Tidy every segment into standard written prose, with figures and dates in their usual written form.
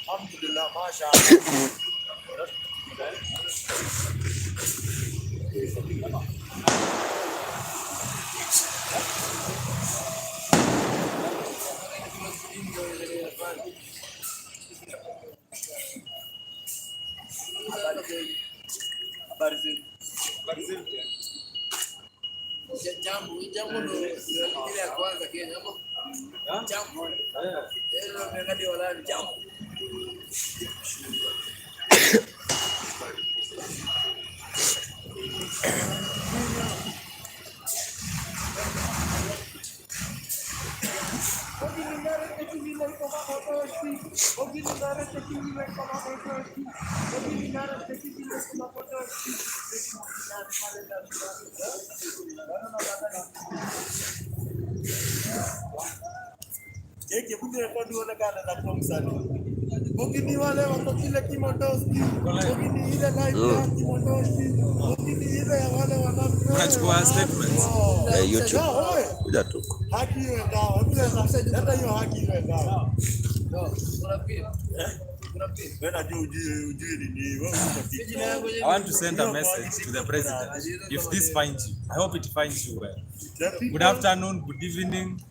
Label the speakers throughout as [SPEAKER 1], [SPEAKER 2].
[SPEAKER 1] Alhamdulillah, mashallah. Jambo ndio ile ya kwanza Kenya hapo. Jambo. Ndio ngadi wala jambo. Jeke bunge rekodi onekana na komsani. Bogini wale wako kile kimodoski. Bogini ile live ya kimodoski. Bogini ile ya wale wanafanya.
[SPEAKER 2] Unachukua statements.
[SPEAKER 1] YouTube.
[SPEAKER 2] Kuja tu.
[SPEAKER 1] Haki iwe dawa. Hata hiyo haki iwe dawa. No, unapia.
[SPEAKER 2] I want to send a message to the president. If this finds you, I hope it finds you well. Good afternoon, good evening,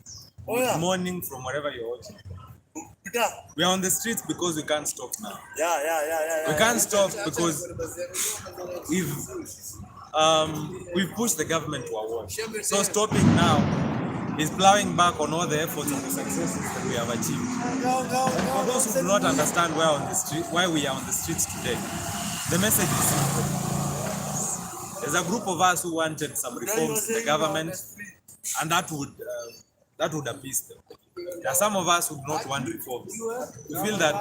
[SPEAKER 2] good morning from wherever you're watching. We are on the streets because we can't stop now. We can't stop because we've pushed the government to a wall. So stopping now is plowing back on all the efforts and the successes that we have achieved. And for those who do not understand why we are on the streets today, the message is simple. There's a group of us who wanted some reforms in the government, and that would appease them. There are some of us who do not want reforms. We feel that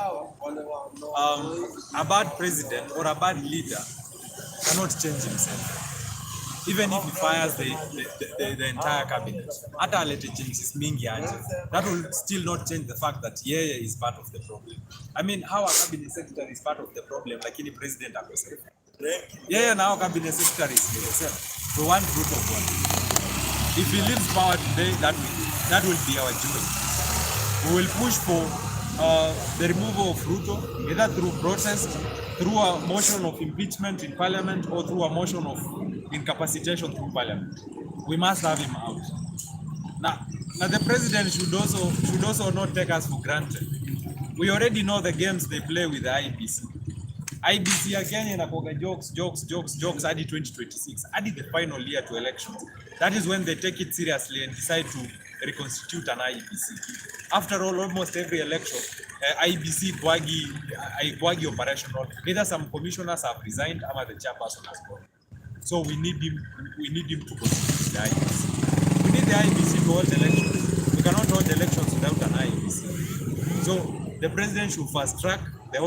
[SPEAKER 2] a bad president or a bad leader cannot change himself. Even if he fires the entire cabinet, that will still not change the fact that Yeye is part of the problem. I mean, how a cabinet secretary is part of the problem, like any president himself. Yeye now cabinet secretary is himself. So one fruit of one. If he leaves power today, that will be our joy. We will push for the removal of Ruto, either through protest, through a motion of impeachment in parliament, or through a motion of incapacitation through parliament. We must have him out. Now the president should also not take us for granted. We already know the games they play with the IBC. IBC again inakoga jokes hadi 2026, hadi the final year to elections. That is when they take it seriously and decide to reconstitute an IBC. After all, almost every election, IBC kwagi operational. Either some commissioners have resigned, or the chairperson has gone. So we need him to constitute the IBC. We need the IBC to hold elections. We cannot hold elections without an IBC. So the president should fast track the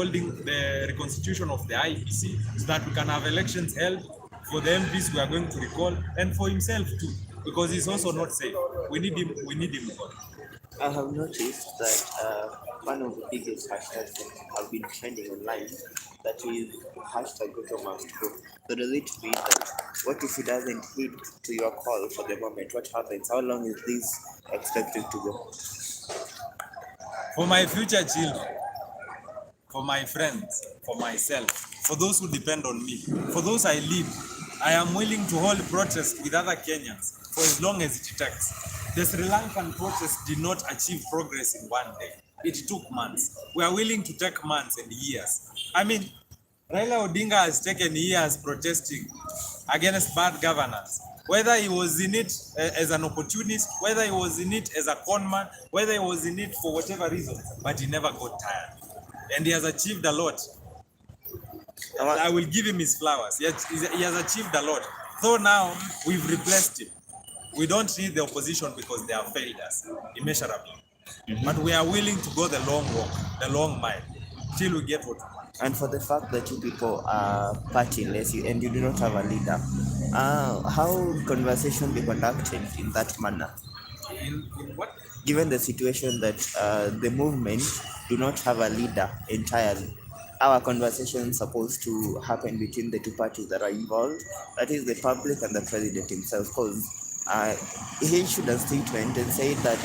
[SPEAKER 2] reconstitution of the IBC so that we can have elections held for the MPs we are going to recall, and for himself too, because he's also not safe. We need him gone.
[SPEAKER 3] I have noticed that one of the biggest hashtags that have been trending online, that is hashtag Ruto must go. So does it mean that what if he doesn't heed to your call for the moment? What happens? How long is this expected to go?
[SPEAKER 2] For my future children, for my friends, for myself, for those who depend on me, for those I lead, I am willing to hold protest with other Kenyans for as long as it takes. The Sri Lankan protest did not achieve progress in one day. It took months. We are willing to take months and years. I mean, Raila Odinga has taken years protesting against bad governance. Whether he was in it as an opportunist, whether he was in it as a conman, whether he was in it for whatever reason, but he never got tired. And he has achieved a lot. I will give him his flowers. He has achieved a lot. So now we've replaced him. We don't need the opposition because they have failed us immeasurably. But we are willing to go the long walk, the long mile, till we get what we want.
[SPEAKER 3] And for the fact that you people are partyless and you do not have a leader, how would conversation be conducted in that manner?
[SPEAKER 2] In what?
[SPEAKER 3] Given the situation that the movement do not have a leader entirely, our conversation is supposed to happen between the two parties that are involved, that is the public and the president himself, because he issued a statement and said that